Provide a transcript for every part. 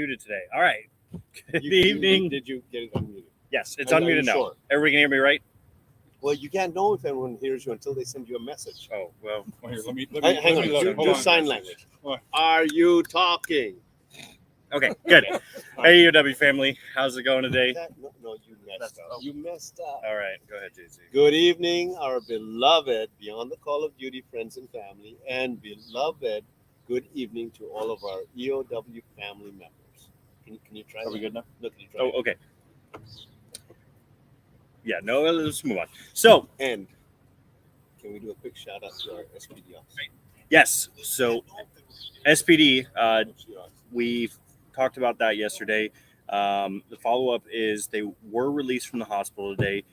unmuted today. All right. Good You- evening. Did you get it unmuted? Yes, it's Are you unmuted now. sure? Everybody can hear me, right? Well, you can't know if anyone hears you until they send you a message. Oh, well. Well, here, let me Hang on, look. Hold do on. sign language. What? Are you talking? Okay, good. Hey, UW family. How's it going today? No, you messed up. You messed up. All right. Go ahead, JC. Good evening, our beloved Beyond the Call of Duty friends and family, and beloved good evening to all of our EOW family members. Can you try Are we that? good now? No, can you try Oh, it? okay. Yeah, no, let's move on. So, And can we do a quick shout out to our SPD officer? yes. So, SPD, we talked about that yesterday. The follow-up is they were released from the hospital today.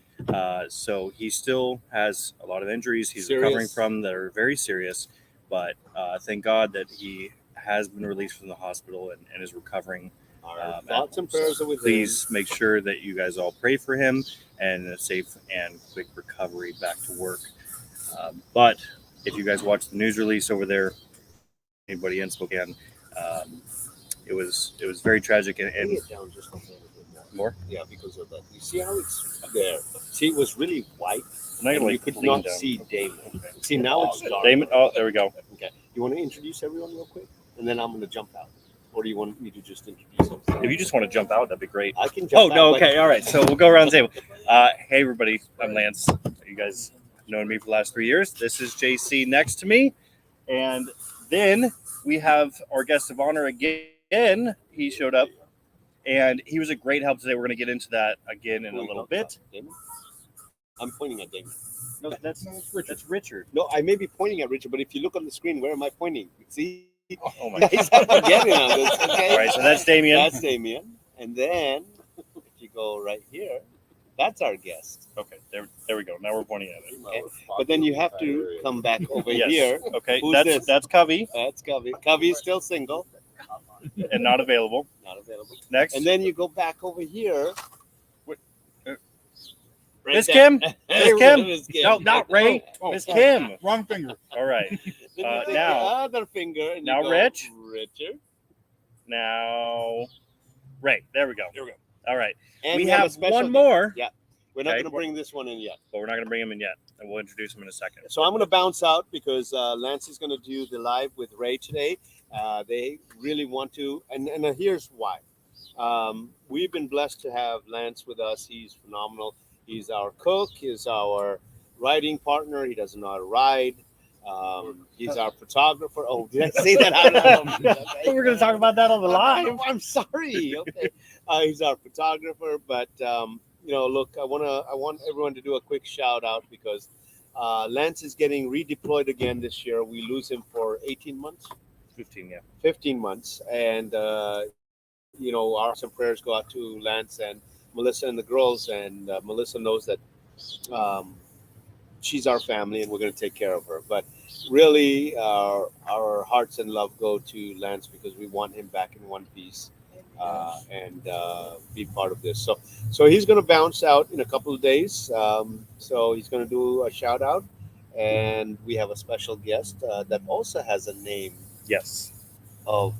So he still has a lot of injuries he's Serious? recovering from that are very serious. But thank God that he has been released from the hospital and is recovering. Our thoughts and prayers are with Please him. make sure that you guys all pray for him and a safe and quick recovery back to work. But if you guys watch the news release over there, anybody in Spokane, it was very tragic Bring and it down just a little bit more. more. Yeah, because of that. You see how it's there? See, it was really white, I'm not and gonna you could lean not down. see Damon. See, now it's dark. Damon. Oh, there we go. Okay. You want to introduce everyone real quick, and then I'm going to jump out, or do you want me to just introduce them? If you just want to jump out, that'd be great. I can Oh jump. no, out, but- okay, all right. So we'll go around the table. Hey everybody, I'm Lance. You guys have known me for the last 3 years. This is JC next to me, and then we have our guest of honor again. He showed up, and he was a great help today. We're going to get into that again in a little bit. Damon? I'm pointing at Damon. No, that's Richard. No, I may be pointing at Richard, but if you look on the screen, where am I pointing? See? Oh my. He's not forgetting on this. Okay. All right, so that's Damien. That's Damien. And then if you go right here, that's our guest. Okay, there we go. Now we're pointing at it. Okay. But then you have to come back over Yes. here. Okay, Who's this? that's Covey That's Covey. Covey's still single, and not available. not available. Next, And then you go back over here. Right Miss there. Kim. Miss Kim. Miss Kim. No, not Ray. Oh, Miss sorry. Kim. Wrong finger. All right. Then you take now- the other finger and now you go, Rich. Richard. Now, Ray. There we go. There we go. All right. And we a have special one guest. more, Yeah. We're not Okay. going to bring this one in yet. but we're not going to bring him in yet, and we'll introduce him in a second. So I'm going to bounce out because Lance is going to do the live with Ray today. They really want to, and here's why. We've been blessed to have Lance with us. He's phenomenal. He's our cook. He's our riding partner. He doesn't know how to ride. He's our photographer. Oh, did I say that out loud? Okay. We're going to talk about that on the live. I'm sorry. Okay. He's our photographer, but look, I want everyone to do a quick shout out because Lance is getting redeployed again this year. We lose him for 18 months, 15, yeah. 15 months, and our some prayers go out to Lance and Melissa and the girls, and Melissa knows that she's our family and we're going to take care of her. But really, our hearts and love go to Lance because we want him back in one piece and be part of this. So he's going to bounce out in a couple of days. So he's going to do a shout out, and we have a special guest that also has a name Yes. of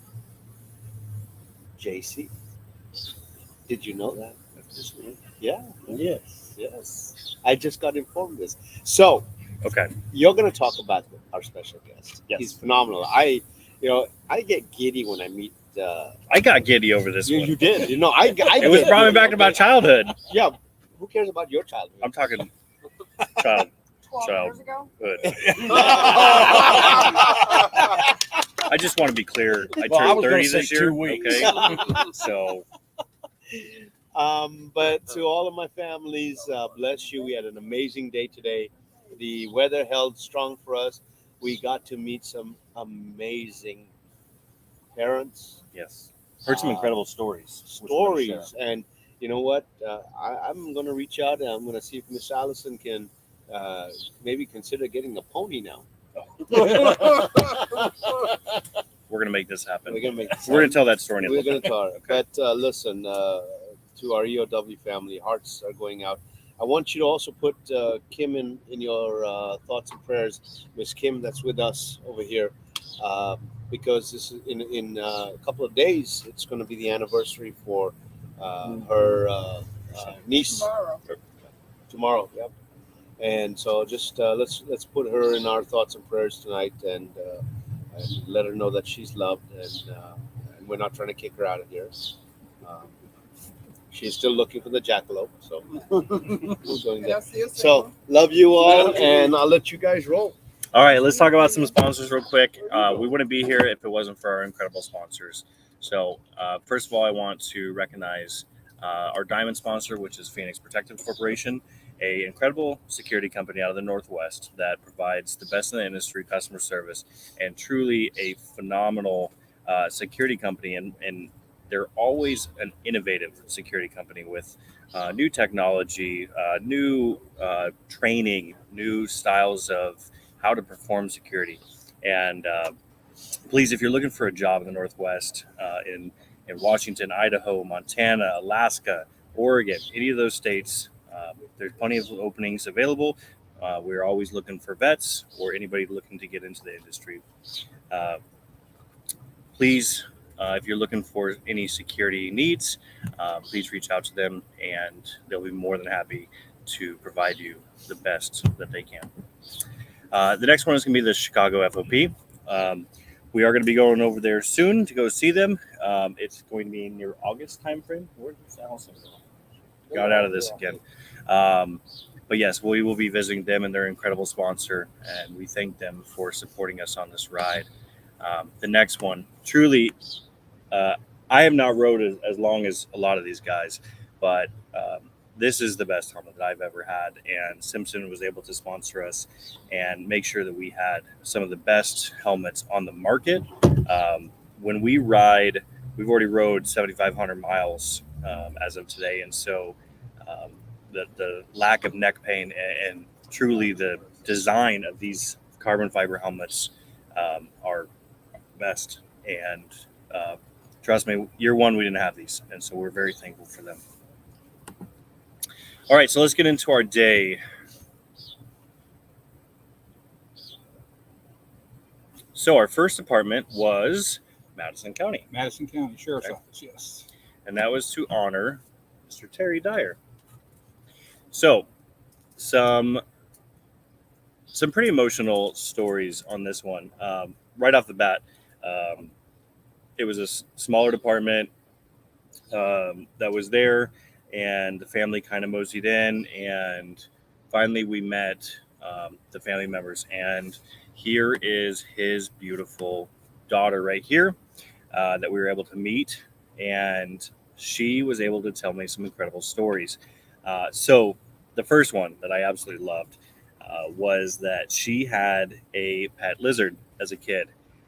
JC. Did you know that? Yeah. Yes. I just got informed this. So Okay. you're going to talk about our special guest. Yes. He's phenomenal. I get giddy when I meet. I got giddy over this You one. did. I It was brought me back to my childhood. Yeah. Who cares about your childhood? I'm talking child. 12 years ago. Good. I just want to be clear. I Well, I turned was gonna 30 say this year. 2 weeks. Okay. So But to all of my families, bless you. We had an amazing day today. The weather held strong for us. We got to meet some amazing parents, yes, heard some incredible stories. stories, and you know what? I'm going to reach out and I'm going to see if Miss Allison can maybe consider getting a pony now. We're gonna make this happen. We're going to make. We're gonna tell that story in a We're little going bit. to talk. But listen, to our EOW family, hearts are going out. I want you to also put Kim in your thoughts and prayers. Miss Kim, that's with us over here. because this is in a couple of days. It's going to be the anniversary for her niece tomorrow. Yep. And so just let's put her in our thoughts and prayers tonight, and let her know that she's loved, and we're not trying to kick her out of here. Um, she's still looking for the jackalope, so we're going there. So love you all, and I'll let you guys roll. All right, let's talk about some sponsors real quick. We wouldn't be here if it wasn't for our incredible sponsors. So, first of all, I want to recognize our diamond sponsor, which is Phoenix Protective Corporation, a incredible security company out of the Northwest that provides the best in the industry customer service, and truly a phenomenal security company. And they're always an innovative security company with new technology, new training, new styles of how to perform security. And please, if you're looking for a job in the Northwest, in Washington, Idaho, Montana, Alaska, Oregon, any of those states, there's plenty of openings available. We're always looking for vets or anybody looking to get into the industry. Please, if you're looking for any security needs, please reach out to them, and they'll be more than happy to provide you the best that they can. The next one is going to be the Chicago FOP. We are going to be going over there soon to go see them. It's going to be in your August timeframe. Where's Allison? Got out of this again. But yes, we will be visiting them and their incredible sponsor, and we thank them for supporting us on this ride. The next one, truly, I have not rode as long as a lot of these guys, but this is the best helmet that I've ever had, and Simpson was able to sponsor us and make sure that we had some of the best helmets on the market. When we ride, we've already rode 7,500 miles as of today, and so the lack of neck pain and truly the design of these carbon fiber helmets are best. And trust me, year one we didn't have these, and so we're very thankful for them. All right, so let's get into our day. So our first department was Madison County. Madison County Sheriff's Office, yes. And that was to honor Mr. Terry Dyer. So some pretty emotional stories on this one. Right off the bat, it was a smaller department that was there, and the family kind of moseyed in, and finally we met the family members, and here is his beautiful daughter right here that we were able to meet, and she was able to tell me some incredible stories. So the first one that I absolutely loved was that she had a pet lizard as a kid,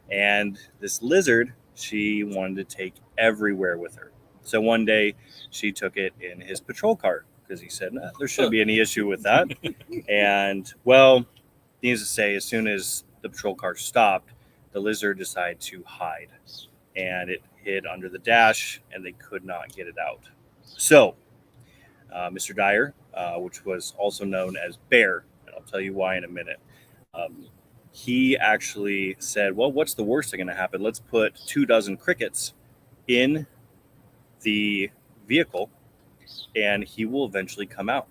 and this lizard she wanted to take everywhere with her. So one day she took it in his patrol car because he said, nah, there shouldn't be any issue with that. And well, needless to say, as soon as the patrol car stopped, the lizard decided to hide, and it hid under the dash, and they could not get it out. So Mr. Dyer, which was also known as Bear, and I'll tell you why in a minute, he actually said, well, what's the worst thing going to happen? Let's put 24 crickets in the vehicle, and he will eventually come out.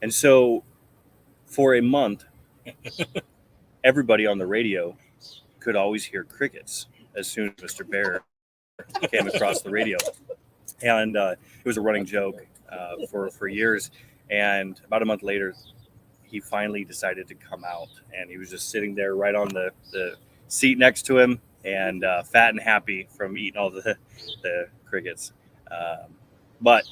And so for a month, everybody on the radio could always hear crickets as soon as Mr. Bear came across the radio. And it was a running joke for years. And about a month later, he finally decided to come out, and he was just sitting there right on the seat next to him, and fat and happy from eating all the crickets. But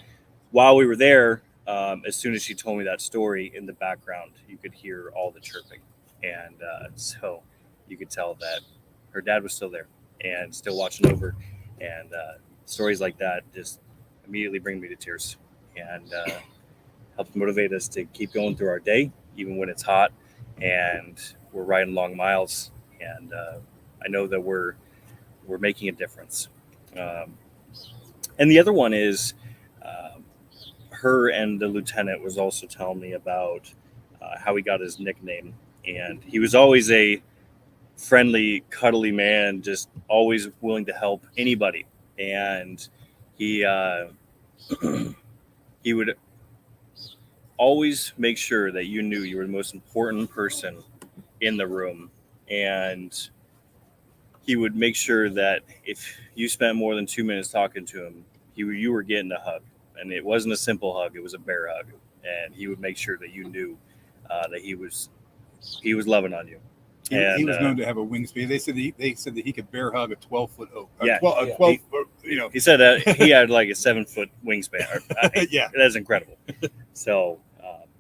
while we were there, as soon as she told me that story, in the background, you could hear all the chirping. And so you could tell that her dad was still there and still watching over. And stories like that just immediately bring me to tears, and helps motivate us to keep going through our day, even when it's hot and we're riding long miles. And I know that we're making a difference. And the other one is her and the lieutenant was also telling me about how he got his nickname. And he was always a friendly, cuddly man, just always willing to help anybody. And he he would always make sure that you knew you were the most important person in the room. And he would make sure that if you spent more than 2 minutes talking to him, you were getting a hug. And it wasn't a simple hug, it was a bear hug. And he would make sure that you knew that he was loving on you. He was known to have a wingspan. They said that he could bear hug a 12-foot oak. Yeah. 12 you know. He said that he had like a 7-foot wingspan. Yeah. That's incredible. So,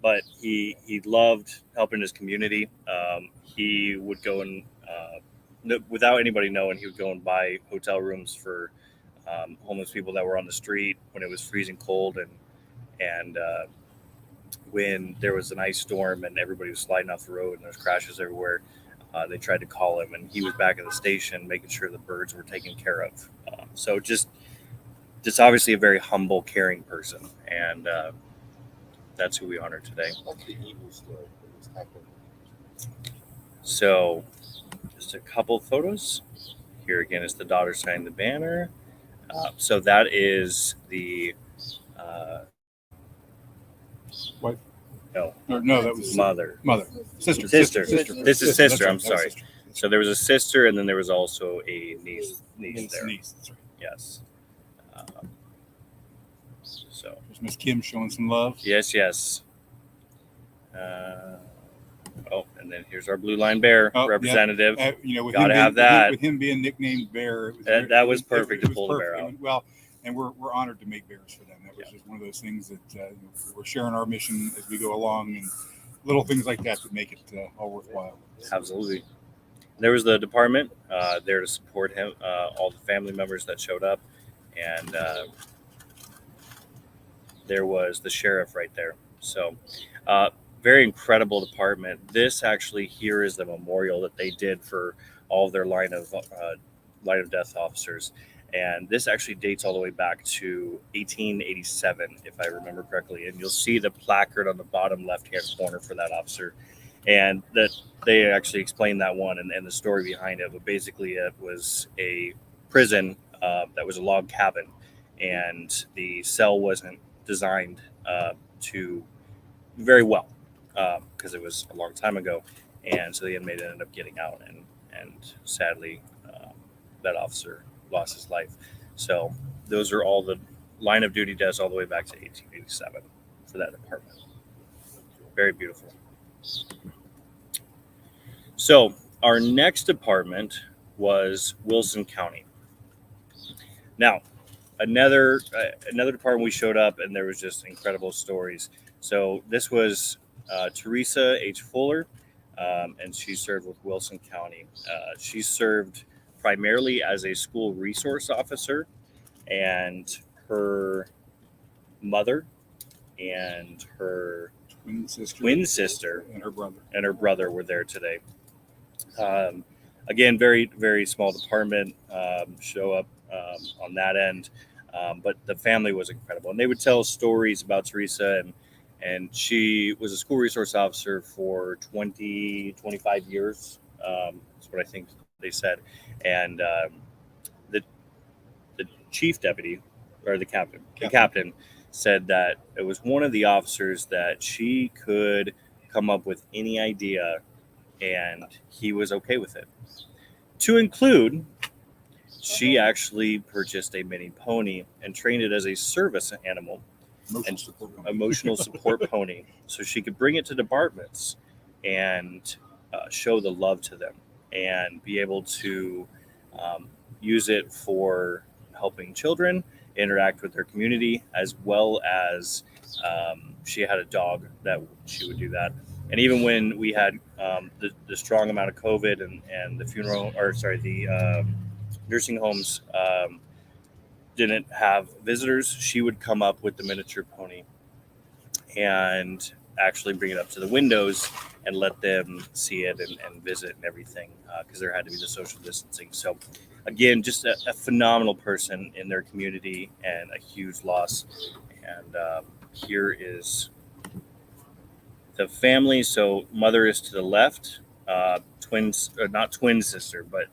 but he loved helping his community. He would go and, without anybody knowing, he would go and buy hotel rooms for homeless people that were on the street when it was freezing cold, and when there was an ice storm and everybody was sliding off the road and there's crashes everywhere. They tried to call him, and he was back at the station making sure the birds were taken care of. So just obviously a very humble, caring person, and that's who we honor today. That's the evil story. So just a couple photos. Here again is the daughter signing the banner. So that is the Wife? No, that was mother. Sister. This is sister. I'm That's sorry. sister. So there was a sister, and then there was also a niece there. Niece, that's right. Yes. So There's Miss Kim showing some love. yes. And then here's our Blue Line Bear representative. With Gotta him have that. With him being nicknamed Bear, That was perfect to pull the bear out. Well, and we're honored to make bears for them. That was just one of those things that we're sharing our mission as we go along, and little things like that make it all worthwhile. Absolutely. There was the department there to support him, all the family members that showed up, and there was the sheriff right there. So very incredible department. This actually here is the memorial that they did for all of their line of death officers. And this actually dates all the way back to 1887, if I remember correctly. And you'll see the placard on the bottom left-hand corner for that officer. And that they actually explained that one and the story behind it. But basically, it was a prison that was a log cabin, and the cell wasn't designed to very well because it was a long time ago. And so the inmate ended up getting out, and sadly, that officer lost his life. So those are all the line of duty deaths all the way back to 1887 for that department. Very beautiful. So our next department was Wilson County. Now, another department we showed up, and there was just incredible stories. So this was Teresa H. Fuller, and she served with Wilson County. She served primarily as a school resource officer, and her mother and her twin sister and her brother were there today. Again, very, very small department, show up on that end, but the family was incredible, and they would tell stories about Teresa, and she was a school resource officer for 25 years. That's what I think they said. And the chief deputy, or the captain said that it was one of the officers that she could come up with any idea, and he was okay with it. To include, she actually purchased a mini pony and trained it as a service animal, emotional support pony, so she could bring it to departments and show the love to them, and be able to use it for helping children interact with their community, as well as she had a dog that she would do that. And even when we had the strong amount of COVID and the nursing homes didn't have visitors, she would come up with the miniature pony and actually bring it up to the windows and let them see it and visit and everything, because there had to be the social distancing. So again, just a phenomenal person in their community, and a huge loss. And here is the family. So mother is to the left, twins, or not twin sister, but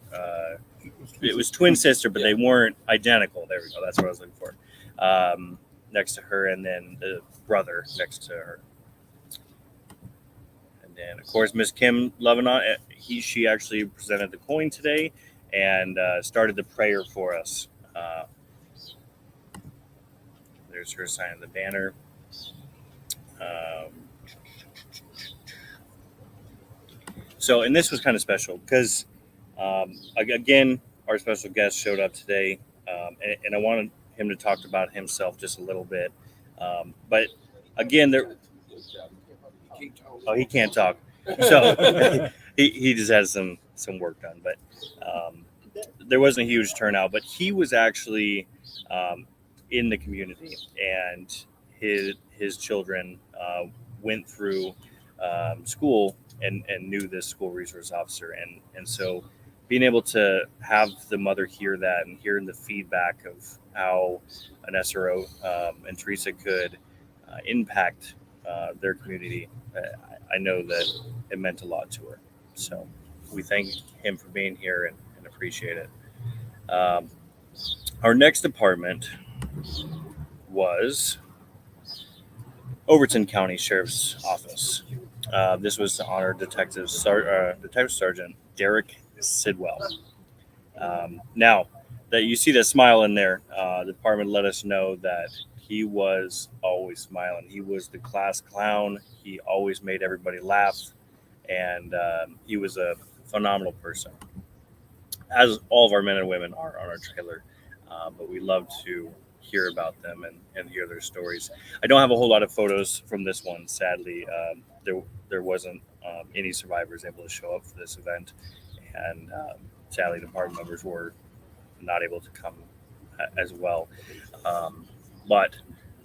it was twin sister, but they weren't identical. There we go. That's what I was looking for. Next to her, and then the brother next to her. And then, of course, Miss Kim Lebanon, she actually presented the coin today and started the prayer for us. There's her signing the banner. So, and this was kind of special because, again, our special guest showed up today, and I wanted him to talk about himself just a little bit. But again, he can't talk, so he just has some work done. But there wasn't a huge turnout, but he was actually in the community, and his children went through school and knew this school resource officer, and so being able to have the mother hear that and hearing the feedback of how an SRO and Teresa could impact their community, I know that it meant a lot to her. So we thank him for being here and appreciate it. Our next department was Overton County Sheriff's Office. This was to honor Detective Sergeant Derek Sidwell. Now that you see that smile in there, the department let us know that he was always smiling. He was the class clown. He always made everybody laugh, and he was a phenomenal person, as all of our men and women are on our trailer. But we love to hear about them and hear their stories. I don't have a whole lot of photos from this one, sadly. There wasn't any survivors able to show up for this event, and sadly, department members were not able to come as well. But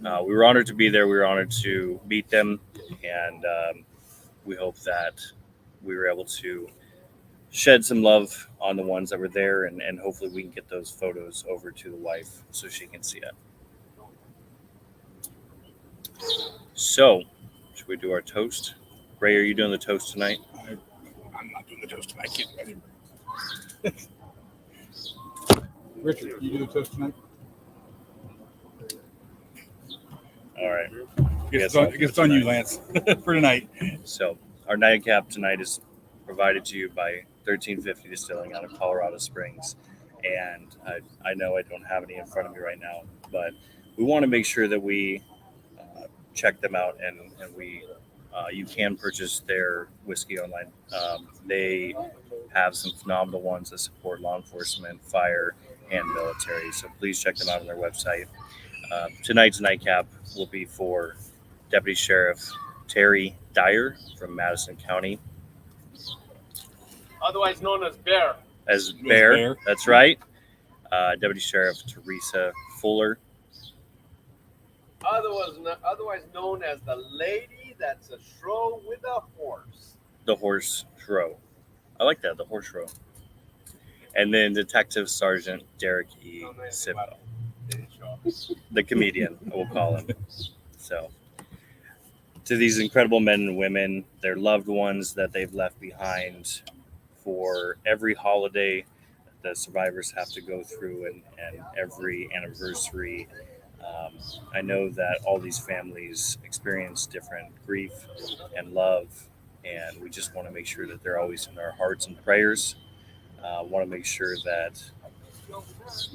we were honored to be there. We were honored to meet them, and we hope that we were able to shed some love on the ones that were there, and hopefully we can get those photos over to the wife so she can see it. So, should we do our toast? Ray, are you doing the toast tonight? I'm not doing the toast tonight. Richard, you do the toast tonight? All right. It's on you, Lance, for tonight. So, our nightcap tonight is provided to you by 1350 Distilling out of Colorado Springs. And I know I don't have any in front of me right now, but we want to make sure that we check them out, and we you can purchase their whiskey online. They have some phenomenal ones that support law enforcement, fire, and military. So please check them out on their website. Tonight's nightcap will be for Deputy Sheriff Terry Dyer from Madison County. Otherwise known as Bear. As Bear, that's right. Deputy Sheriff Teresa Fuller. Otherwise known as the lady that's a shrow with a horse. The horse shrow. I like that, the horse shrow. And then Detective Sergeant Derek E. Sidwell. The comedian, we'll call him. So, to these incredible men and women, their loved ones that they've left behind for every holiday that survivors have to go through, and every anniversary. I know that all these families experience different grief and love, and we just want to make sure that they're always in our hearts and prayers. Want to make sure that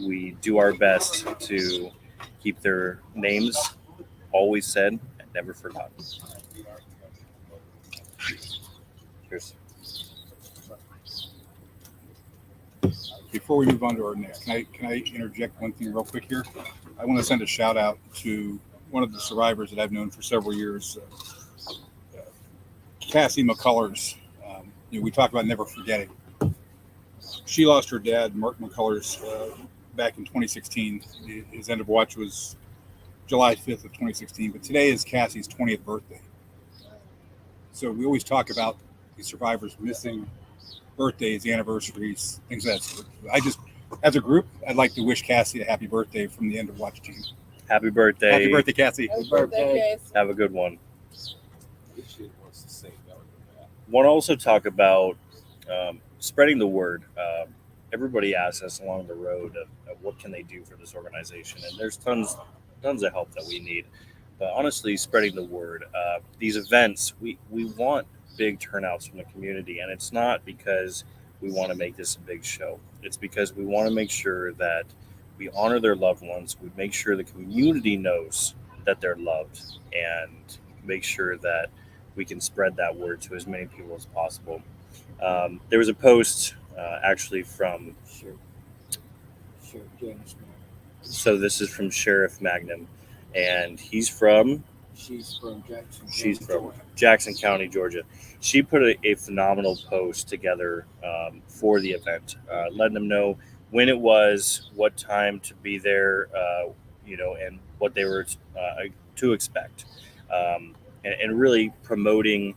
we do our best to keep their names always said and never forgotten. Cheers. Before we move on to our next, can I interject one thing real quick here? I want to send a shout out to one of the survivors that I've known for several years, Cassie McCullers. We talk about never forgetting. She lost her dad, Mark McCullers, back in 2016. His end of watch was July 5th of 2016, but today is Cassie's 20th birthday. So we always talk about these survivors missing birthdays, anniversaries, things like that. I just, as a group, I'd like to wish Cassie a happy birthday from the end of watch team. Happy birthday. Happy birthday, Cassie. Happy birthday. Have a good one. Want to also talk about spreading the word. Everybody asks us along the road of what can they do for this organization, and there's tons of help that we need. But honestly, spreading the word. These events, we want big turnouts from the community, and it's not because we want to make this a big show. It's because we want to make sure that we honor their loved ones. We make sure the community knows that they're loved, and make sure that we can spread that word to as many people as possible. There was a post actually from, Sure. Janice. so this is from Sheriff Magnum, and she's from Jackson County, Georgia. She put a phenomenal post together for the event, letting them know when it was, what time to be there, and what they were to expect, and really promoting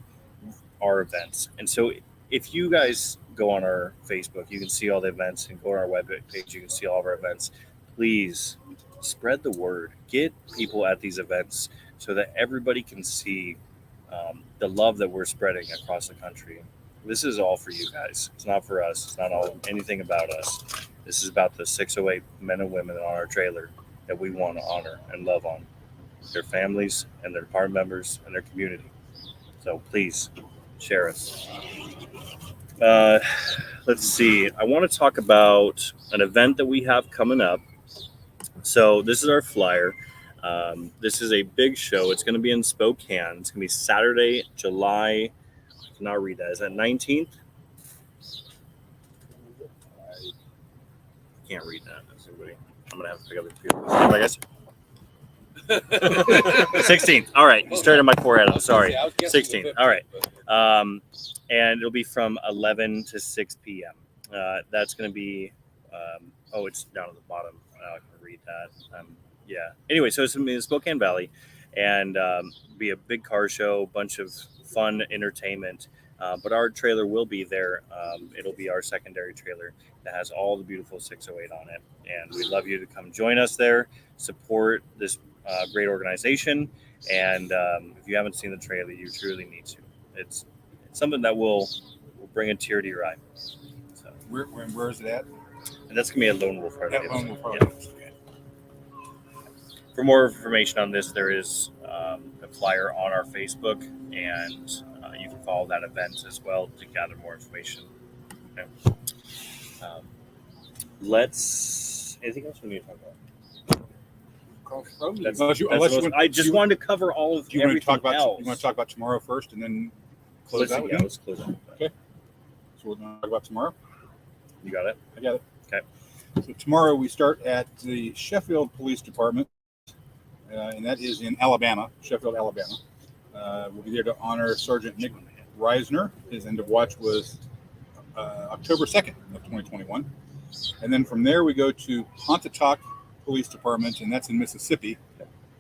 our events. And so, if you guys go on our Facebook, you can see all the events, and go on our webpage, you can see all of our events. Please spread the word. Get people at these events so that everybody can see the love that we're spreading across the country. This is all for you guys. It's not for us. It's not all anything about us. This is about the 608 men and women on our trailer that we want to honor and love on, their families and their department members and their community. So please share us. Let's see. I want to talk about an event that we have coming up. So this is our flyer. This is a big show. It's going to be in Spokane. It's going to be Saturday, July. I cannot read that. Is that 19th? I can't read that. I'm going to have to pick up the computer. I guess. 16th. All right. You started my forehead. I'm sorry. 16th. All right. And it'll be from 11 to 6 p.m. That's going to be, it's down at the bottom. I can read that. Yeah. Anyway, so it's in the Spokane Valley, and be a big car show, bunch of fun entertainment. But our trailer will be there. It'll be our secondary trailer that has all the beautiful 608 on it. And we'd love you to come join us there, support this great organization. And if you haven't seen the trailer, you truly need to. It's something that will bring a tear to your eye. So, Where is it at? and that's going to be at Lone Wolf Hardware. At Lone Wolf Yeah. Hardware. For more information on this, there is a flyer on our Facebook, and you can follow that event as well to gather more information. Okay. Anything else we need to talk about? I just wanted to cover all of Do you want to everything talk about? else. You want to talk about tomorrow first, and then close out? Let's close out. Okay. So we're going to talk about tomorrow. You got it? I got it. Okay. So tomorrow we start at the Sheffield Police Department, and that is in Alabama, Sheffield, Alabama. We'll be there to honor Sergeant Nick Reisner. His end of watch was October 2nd of 2021. And then from there we go to Pontotoc Police Department, and that's in Mississippi.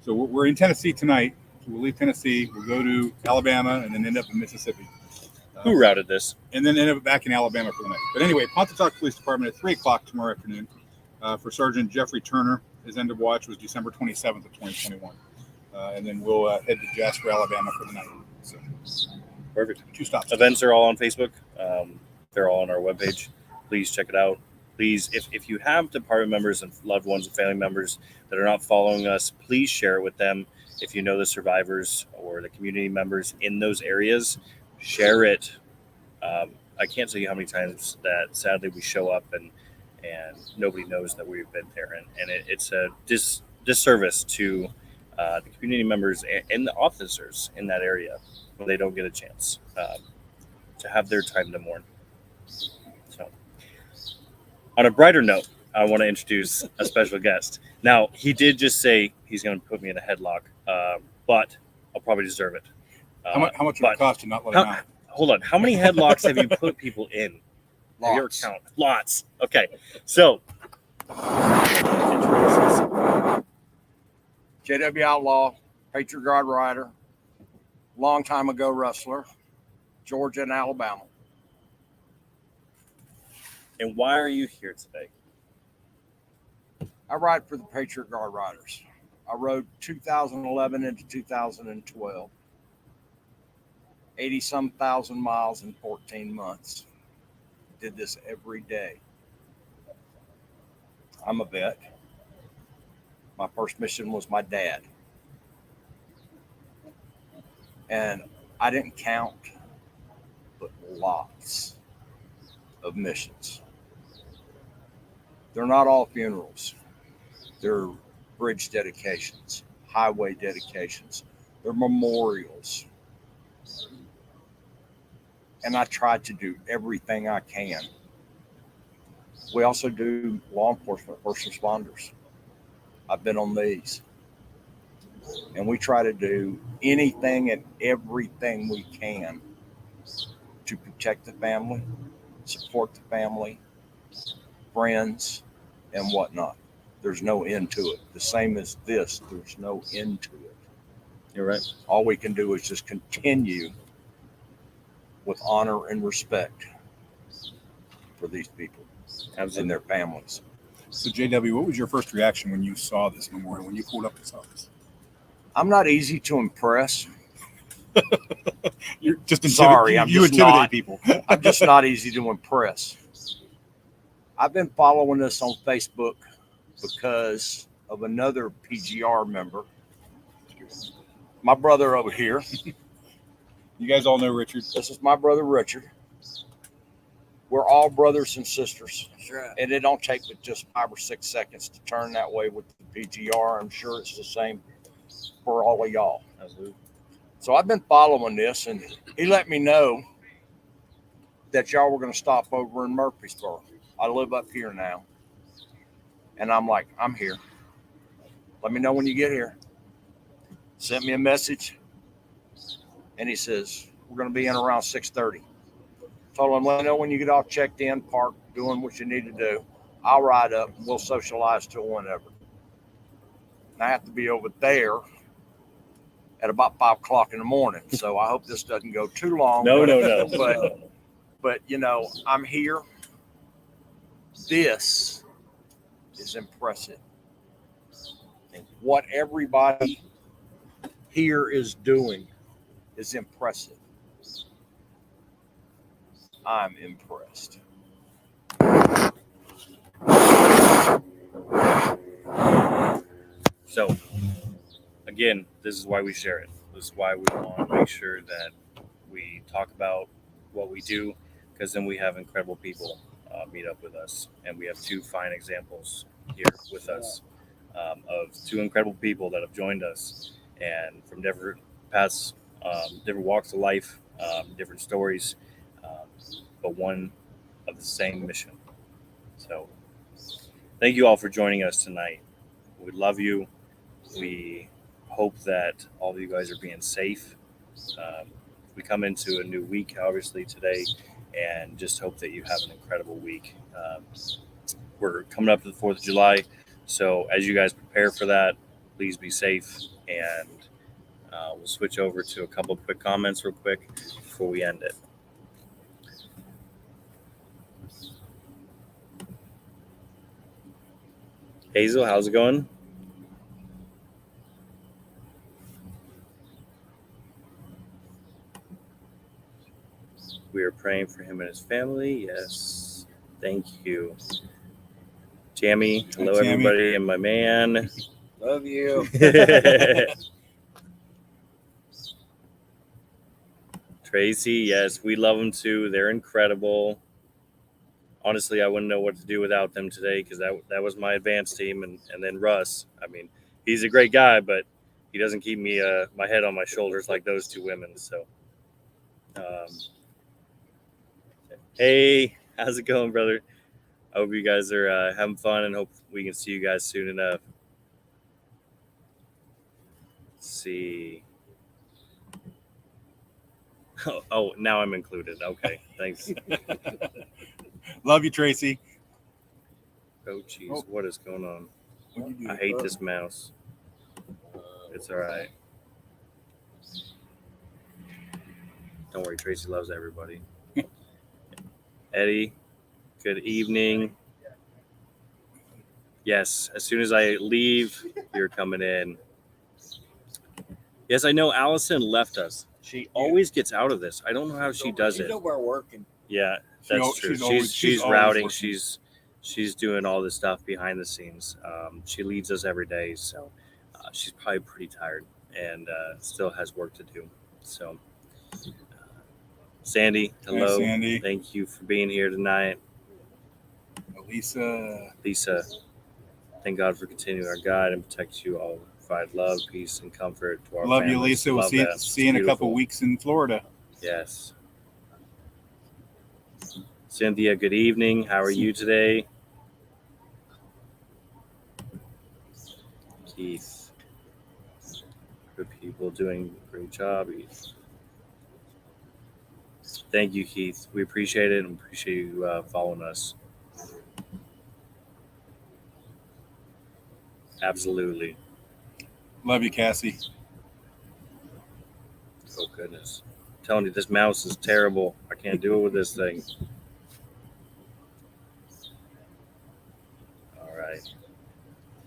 So we're in Tennessee tonight. So we'll leave Tennessee, we'll go to Alabama, and then end up in Mississippi. Who routed this? And then end up back in Alabama for the night. But anyway, Pontotoc Police Department at 3 o'clock tomorrow afternoon for Sergeant Jeffrey Turner. His end of watch was December 27th of 2021. And then we'll head to Jasper, Alabama for the night. So, Perfect. 2 stops. Events are all on Facebook. They're all on our webpage. Please check it out. Please, if you have department members and loved ones and family members that are not following us, please share it with them. If you know the survivors or the community members in those areas, share it. I can't tell you how many times that sadly we show up and nobody knows that we've been there, and it's a disservice to the community members and the officers in that area when they don't get a chance to have their time to mourn. So, on a brighter note, I want to introduce a special guest. Now, he did just say he's going to put me in a headlock, but I'll probably deserve it. How much would it cost to not let him out? Hold on. How many headlocks have you put people in? Have you ever Lots. count? Lots. Okay. So, JW Outlaw, Patriot Guard Rider, long time ago wrestler, Georgia and Alabama. and why are you here today? I ride for the Patriot Guard Riders. I rode 2011 into 2012. 80-some thousand miles in 14 months. did this every day. I'm a vet. My first mission was my dad. And I didn't count, but lots of missions. They're not all funerals. They're bridge dedications, highway dedications. They're memorials. And I try to do everything I can. We also do law enforcement, first responders. I've been on these. And we try to do anything and everything we can to protect the family, support the family, friends, and whatnot. There's no end to it. The same as this, there's no end to it. You're right. All we can do is just continue with honor and respect for these people and their families. So, JW, what was your first reaction when you saw this memorial, when you pulled up this office? I'm not easy to impress. You're just Sorry, I'm you just intimidate not. people. I'm just not easy to impress. I've been following this on Facebook because of another PGR member. My brother over here. You guys all know Richard. This is my brother Richard. We're all brothers and sisters. Right. And it don't take but just 5 or 6 seconds to turn that way with the PGR. I'm sure it's the same for all of y'all. Absolutely. So I've been following this, and he let me know that y'all were going to stop over in Murfreesboro. I live up here now. And I'm like, I'm here. Let me know when you get here. Sent me a message. And he says, we're going to be in around 6:30. Told him, let me know when you get all checked in, parked, doing what you need to do. I'll ride up and we'll socialize till whenever. And I have to be over there at about 5 o'clock in the morning. So I hope this doesn't go too long. No. But you know, I'm here. This is impressive. What everybody here is doing is impressive. I'm impressed. So, again, this is why we share it. This is why we want to make sure that we talk about what we do, because then we have incredible people meet up with us. And we have 2 fine examples here with us of 2 incredible people that have joined us and from different paths, different walks of life, different stories, but one of the same mission. So thank you all for joining us tonight. We love you. We hope that all of you guys are being safe. We come into a new week, obviously, today, and just hope that you have an incredible week. We're coming up to the 4th of July, so as you guys prepare for that, please be safe, and we'll switch over to a couple of quick comments real quick before we end it. Hazel, how's it going? We are praying for him and his family. Yes. Thank you. Jamie, hello, Tammy. everybody, and my man. Love you. Tracy, yes, we love them too. They're incredible. Honestly, I wouldn't know what to do without them today, because that was my advanced team, and then Russ. I mean, he's a great guy, but he doesn't keep me my head on my shoulders like those 2 women. So, hey, how's it going, brother? I hope you guys are having fun, and hope we can see you guys soon enough. Let's see. Oh, now I'm included. Okay, thanks. Love you, Tracy. Oh, jeez, what is going on? I hate this mouse. It's all right. Don't worry, Tracy loves everybody. Eddie, good evening. Yes, as soon as I leave, you're coming in. Yes, I know Allison left us. She always gets out of this. I don't know how she does She's it. over working. Yeah, She al- that's true. she's She's always routing. working. She's doing all this stuff behind the scenes. She leads us every day, so she's probably pretty tired and still has work to do. So, Sandy, hello. Sandy. Thank you for being here tonight. Lisa. Lisa, thank God for continuing our guide and protect you all. Provide love, peace, and comfort to our Love you, families. Lisa. We'll Love see that. you in a couple Beautiful. weeks in Florida. Yes. Cynthia, good evening. How are you today? Keith, good people doing a great job. Thank you, Keith. We appreciate it and appreciate you following us. Absolutely. Love you, Cassie. Oh, goodness. I'm telling you, this mouse is terrible. I can't do it with this thing. All right.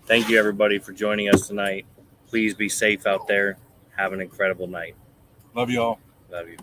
Thank you, everybody, for joining us tonight. Please be safe out there. Have an incredible night. Love you all. Love you.